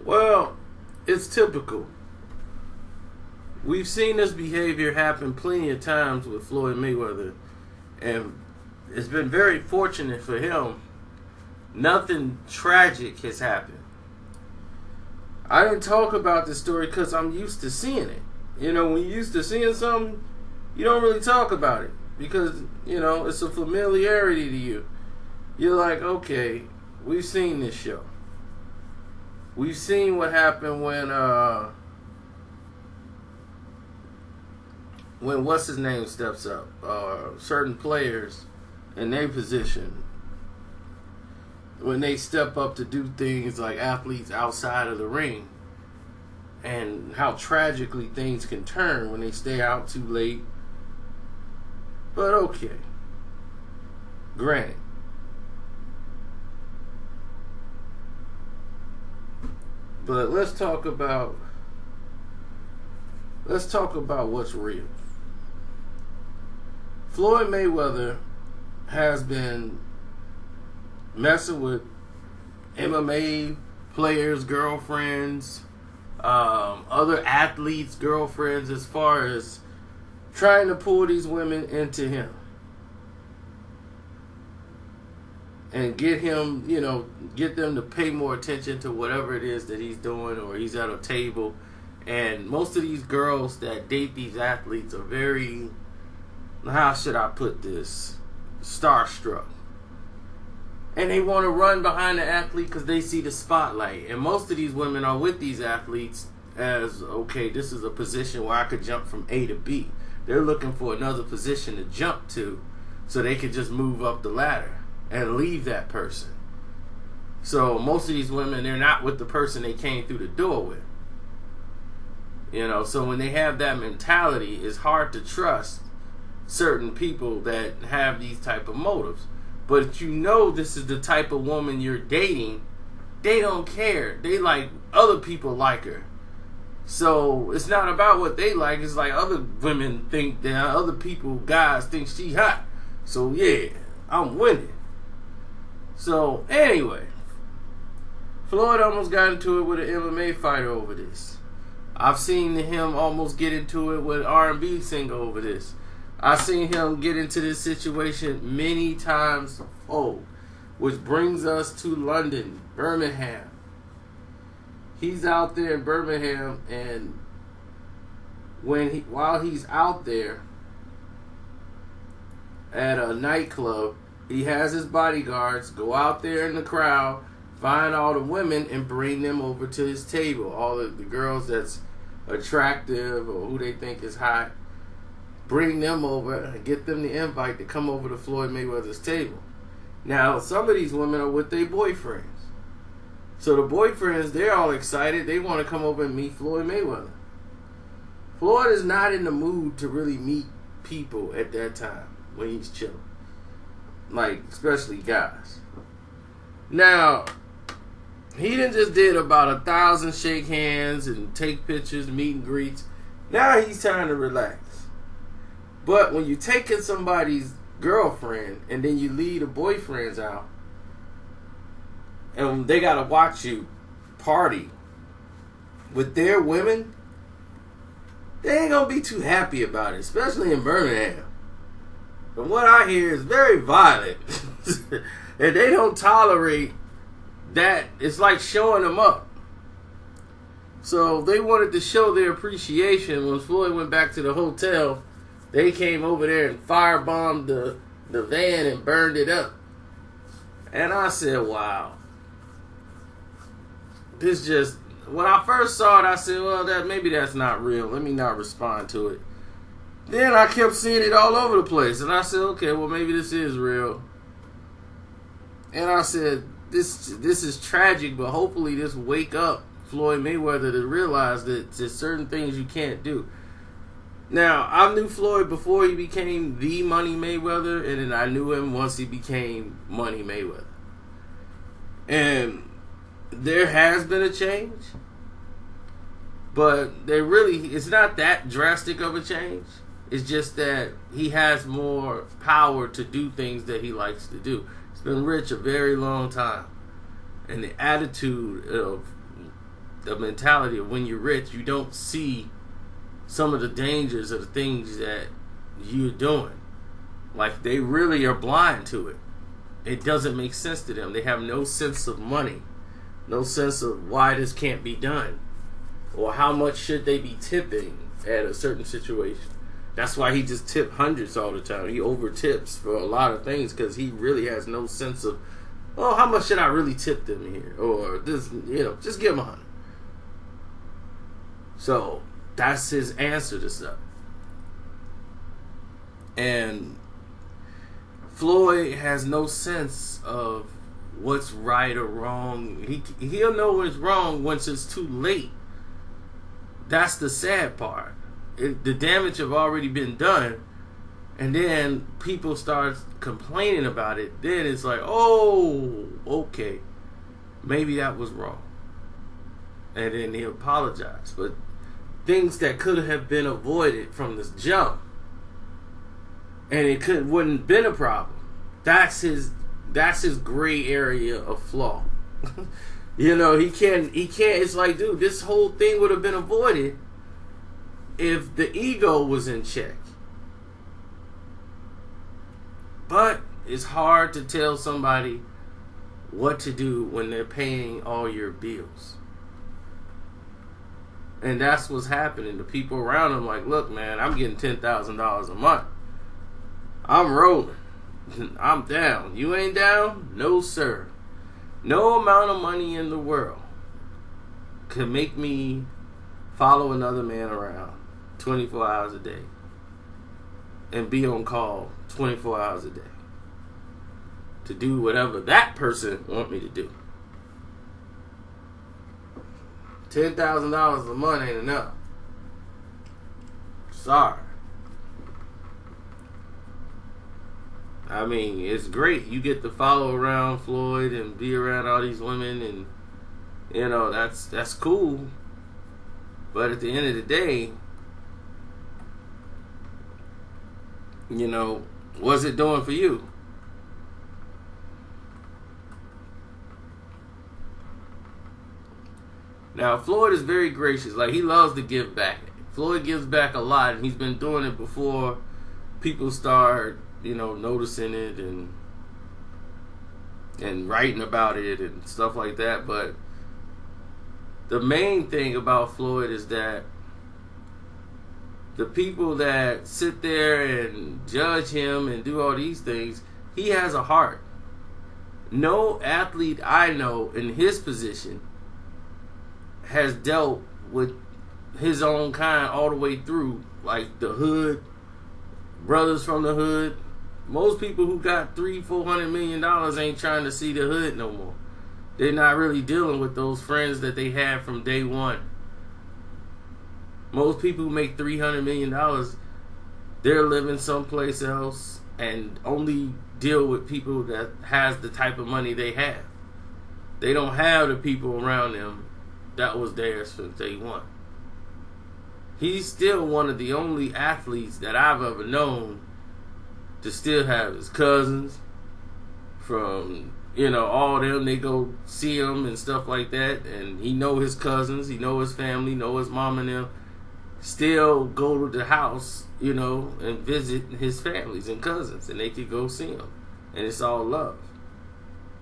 Well, it's typical. We've seen this behavior happen plenty of times with Floyd Mayweather, and it's been very fortunate for him. Nothing tragic has happened. I didn't talk about this story because I'm used to seeing it. You know, when you're used to seeing something, you don't really talk about it because, it's a familiarity to you. You're like, okay, we've seen this show. We've seen what happened when what's his name steps up, certain players in their position, when they step up to do things like athletes outside of the ring, and how tragically things can turn when they stay out too late. But okay, granted. But let's talk about what's real. Floyd Mayweather has been messing with MMA players' girlfriends, other athletes' girlfriends, as far as trying to pull these women into him and get him, get them to pay more attention to whatever it is that he's doing, or he's at a table. And most of these girls that date these athletes are very, how should I put this, starstruck. And they want to run behind the athlete because they see the spotlight. And most of these women are with these athletes as, okay, this is a position where I could jump from A to B. They're looking for another position to jump to so they can just move up the ladder and leave that person. So most of these women, they're not with the person they came through the door with. So when they have that mentality, it's hard to trust certain people that have these type of motives. But this is the type of woman you're dating, they don't care. They like, other people like her. So it's not about what they like. It's like other women think that other people, guys, think she hot. So yeah, I'm winning. So anyway, Floyd almost got into it with an MMA fighter over this. I've seen him almost get into it with an R&B singer over this. I've seen him get into this situation many times. Which brings us to London, Birmingham. He's out there in Birmingham, and while he's out there at a nightclub, he has his bodyguards go out there in the crowd, find all the women, and bring them over to his table. All of the girls that's attractive or who they think is hot. Bring them over and get them the invite to come over to Floyd Mayweather's table. Now, some of these women are with their boyfriends. So the boyfriends, they're all excited. They want to come over and meet Floyd Mayweather. Floyd is not in the mood to really meet people at that time when he's chilling. Like, especially guys. Now, he done just did about 1,000 shake hands and take pictures, meet and greets. Now he's trying to relax. But when you're taking somebody's girlfriend and then you leave the boyfriends out and they gotta watch you party with their women, they ain't gonna be too happy about it, especially in Birmingham. From what I hear, it's very violent. And they don't tolerate that. It's like showing them up. So they wanted to show their appreciation. When Floyd went back to the hotel, they came over there and firebombed the van and burned it up. And I said, wow. This just, when I first saw it, I said, well, maybe that's not real. Let me not respond to it. Then I kept seeing it all over the place. And I said, okay, well, maybe this is real. And I said, this is tragic, but hopefully this wake up Floyd Mayweather to realize that there's certain things you can't do. Now, I knew Floyd before he became the Money Mayweather, and then I knew him once he became Money Mayweather. And there has been a change, but it's not that drastic of a change. It's just that he has more power to do things that he likes to do. He's been rich a very long time. And the attitude of the mentality of when you're rich, you don't see some of the dangers of the things that you're doing. Like, they really are blind to it. It doesn't make sense to them. They have no sense of money, no sense of why this can't be done, or how much should they be tipping at a certain situation. That's why he just tips hundreds all the time. He over tips for a lot of things because he really has no sense of, oh, how much should I really tip them here? Or this, just give them 100. So that's his answer to stuff. And Floyd has no sense of what's right or wrong. He'll know what's wrong once it's too late. That's the sad part. The damage have already been done, and then people start complaining about it. Then it's like, oh, okay, maybe that was wrong, and then he apologized. But things that could have been avoided from this jump, and it wouldn't been a problem. That's his gray area of flaw. He can't. It's like, dude, this whole thing would have been avoided if the ego was in check. But it's hard to tell somebody what to do when they're paying all your bills. And that's what's happening. The people around him like, look, man, I'm getting $10,000 a month. I'm rolling. I'm down. You ain't down? No, sir. No amount of money in the world can make me follow another man around 24 hours a day and be on call 24 hours a day to do whatever that person want me to do. $10,000 a month ain't enough. Sorry. I mean, it's great. You get to follow around Floyd and be around all these women, and that's cool. But at the end of the day, what's it doing for you? Now, Floyd is very gracious. Like, he loves to give back. Floyd gives back a lot, and he's been doing it before people start, noticing it and writing about it and stuff like that. But the main thing about Floyd is that the people that sit there and judge him and do all these things, he has a heart. No athlete I know in his position has dealt with his own kind all the way through, like the hood, brothers from the hood. Most people who got $300-400 million ain't trying to see the hood no more. They're not really dealing with those friends that they had from day one. Most people who make $300 million, they're living someplace else and only deal with people that has the type of money they have. They don't have the people around them that was theirs from day one. He's still one of the only athletes that I've ever known to still have his cousins from, all them. They go see him and stuff like that, and he know his cousins, he know his family, know his mom and them. Still go to the house, and visit his families and cousins, and they could go see him, and it's all love.